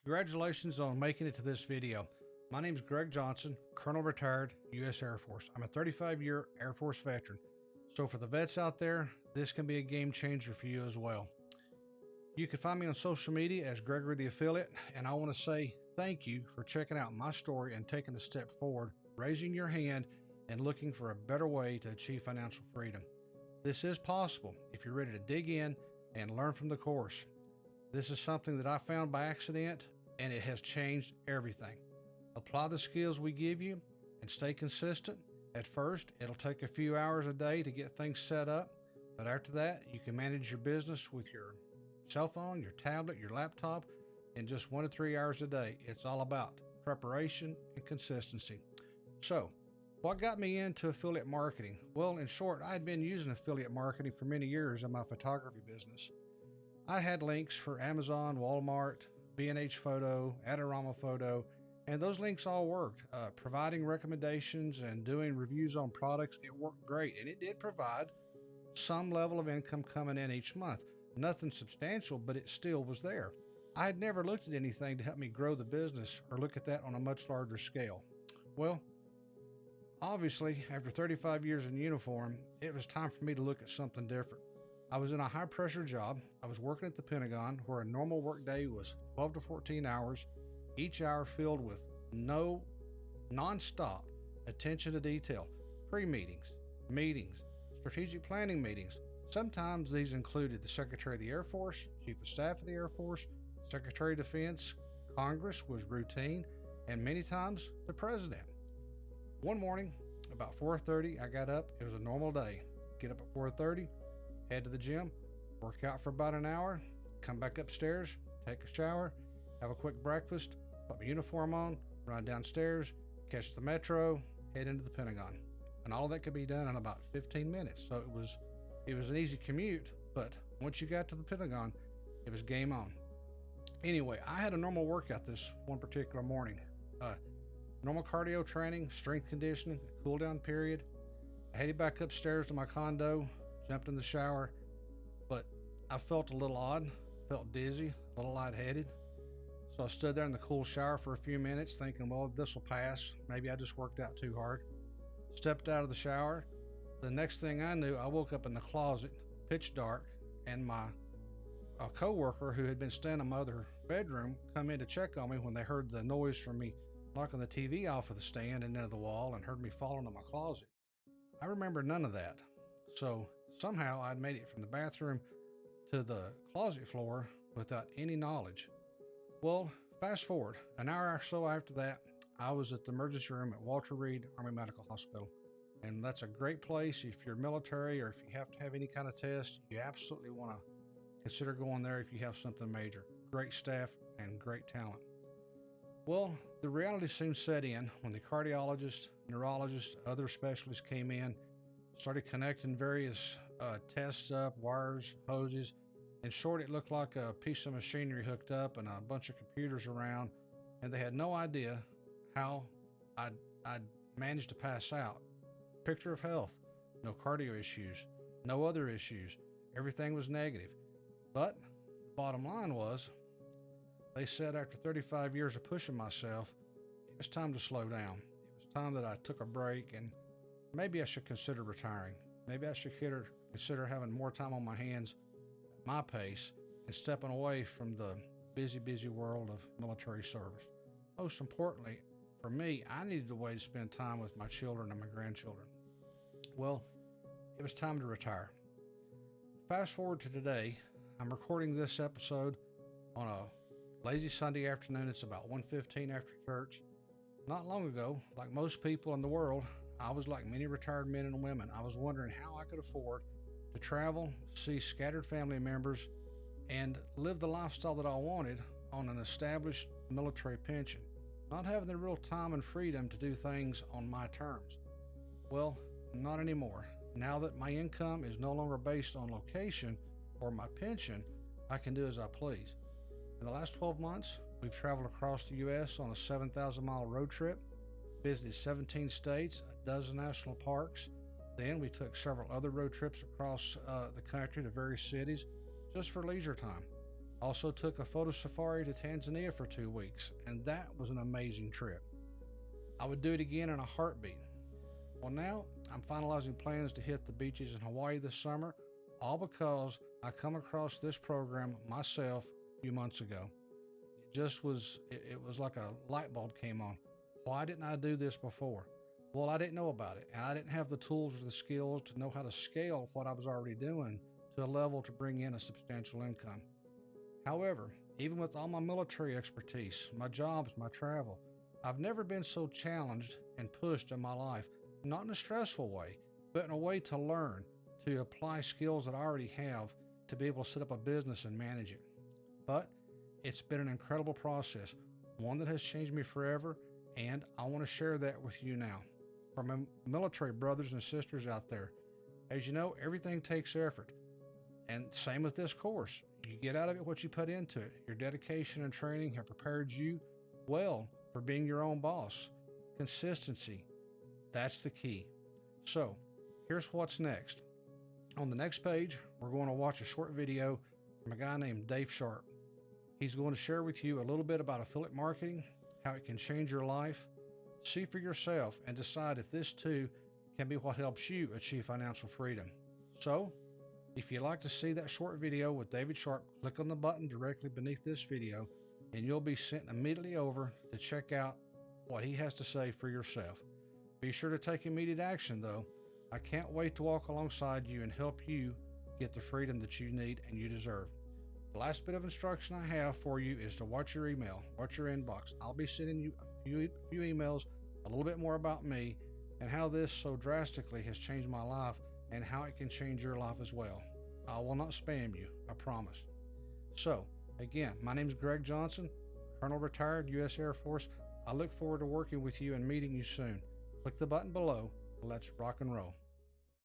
Congratulations on making it to this video. My name is Greg Johnson, Colonel retired U.S. Air Force. I'm a 35-year Air Force veteran. So for the vets out there, this can be a game changer for you as well. You can find me on social media as Gregory the Affiliate, and I want to say thank you for checking out my story and taking the step forward, raising your hand, and looking for a better way to achieve financial freedom. This is possible if you're ready to dig in and learn from the course. This is something that I found by accident, and it has changed everything. Apply the skills we give you and stay consistent. At first, it'll take a few hours a day to get things set up, but after that, you can manage your business with your cell phone, your tablet, your laptop in just 1 to 3 hours a day. It's all about preparation and consistency. So, what got me into affiliate marketing? Well, in short, I had been using affiliate marketing for many years in my photography business. I had links for Amazon, Walmart, B&H Photo, Adorama Photo, and those links all worked. Providing recommendations and doing reviews on products, it worked great, and it did provide some level of income coming in each month. Nothing substantial, but it still was there. I had never looked at anything to help me grow the business or look at that on a much larger scale. Well, obviously, after 35 years in uniform, it was time for me to look at something different. I was in a high-pressure job. I was working at the Pentagon, where a normal workday was 12 to 14 hours, each hour filled with non-stop attention to detail, pre-meetings, meetings, strategic planning meetings. Sometimes these included the Secretary of the Air Force, Chief of Staff of the Air Force, Secretary of Defense, Congress was routine, and many times the President. One morning, about 4:30, I got up. It was a normal day. Get up at 4:30, head to the gym, work out for about an hour, come back upstairs, take a shower, have a quick breakfast, put my uniform on, run downstairs, catch the metro, head into the Pentagon. And all of that could be done in about 15 minutes. So it was an easy commute, but once you got to the Pentagon, it was game on. Anyway, I had a normal workout this one particular morning. Normal cardio training, strength conditioning, a cool down period. I headed back upstairs to my condo, jumped in the shower, but I felt a little odd, felt dizzy, a little lightheaded. So I stood there in the cool shower for a few minutes thinking, well, this will pass. Maybe I just worked out too hard. Stepped out of the shower. The next thing I knew, I woke up in the closet, pitch dark, and my co-worker who had been staying in my other bedroom come in to check on me when they heard the noise from me knocking the TV off of the stand and into the wall and heard me fall into my closet. I remember none of that. So somehow I'd made it from the bathroom to the closet floor without any knowledge. Well, fast forward, an hour or so after that, I was at the emergency room at Walter Reed Army Medical Hospital. And that's a great place if you're military or if you have to have any kind of test. You absolutely want to consider going there if you have something major. Great staff and great talent. Well, the reality soon set in when the cardiologist, neurologist, other specialists came in, started connecting various tests up, wires, hoses. In short, it looked like a piece of machinery hooked up and a bunch of computers around, and they had no idea how I'd managed to pass out. Picture of health, no cardio issues, no other issues. Everything was negative. But the bottom line was, they said after 35 years of pushing myself, it was time to slow down. It was time that I took a break, and maybe I should consider retiring. Maybe I should consider having more time on my hands at my pace and stepping away from the busy world of military service. Most importantly, for me, I needed a way to spend time with my children and my grandchildren. Well, it was time to retire. Fast forward to today. I'm recording this episode on a lazy Sunday afternoon. It's about 1:15 after church. Not long ago, like most people in the world, I was like many retired men and women. I was wondering how I could afford to travel, see scattered family members, and live the lifestyle that I wanted on an established military pension, not having the real time and freedom to do things on my terms. Well, not anymore. Now that my income is no longer based on location or my pension, I can do as I please. In the last 12 months, we've traveled across the U.S. on a 7,000-mile road trip, visited 17 states, a dozen national parks. Then we took several other road trips across the country to various cities just for leisure time. Also took a photo safari to Tanzania for 2 weeks, and that was an amazing trip. I would do it again in a heartbeat. Well, now I'm finalizing plans to hit the beaches in Hawaii this summer, all because I come across this program myself a few months ago. It was like a light bulb came on. Why didn't I do this before? Well, I didn't know about it, and I didn't have the tools or the skills to know how to scale what I was already doing to a level to bring in a substantial income. However, even with all my military expertise, my jobs, my travel, I've never been so challenged and pushed in my life, not in a stressful way, but in a way to learn, to apply skills that I already have to be able to set up a business and manage it. But it's been an incredible process, one that has changed me forever, and I want to share that with you now. For my military brothers and sisters out there, as you know, everything takes effort. And same with this course. You get out of it what you put into it. Your dedication and training have prepared you well for being your own boss. Consistency, that's the key. So, here's what's next. On the next page, we're going to watch a short video from a guy named Dave Sharp. He's going to share with you a little bit about affiliate marketing, how it can change your life. See for yourself and decide if this too can be what helps you achieve financial freedom. So, if you'd like to see that short video with David Sharp, click on the button directly beneath this video and you'll be sent immediately over to check out what he has to say for yourself. Be sure to take immediate action though. I can't wait to walk alongside you and help you get the freedom that you need and you deserve. The last bit of instruction I have for you is to watch your email, watch your inbox. I'll be sending you a few emails, a little bit more about me and how this so drastically has changed my life and how it can change your life as well. I will not spam you, I promise. So, again, my name is Greg Johnson, Colonel retired U.S. Air Force. I look forward to working with you and meeting you soon. Click the button below. Let's rock and roll.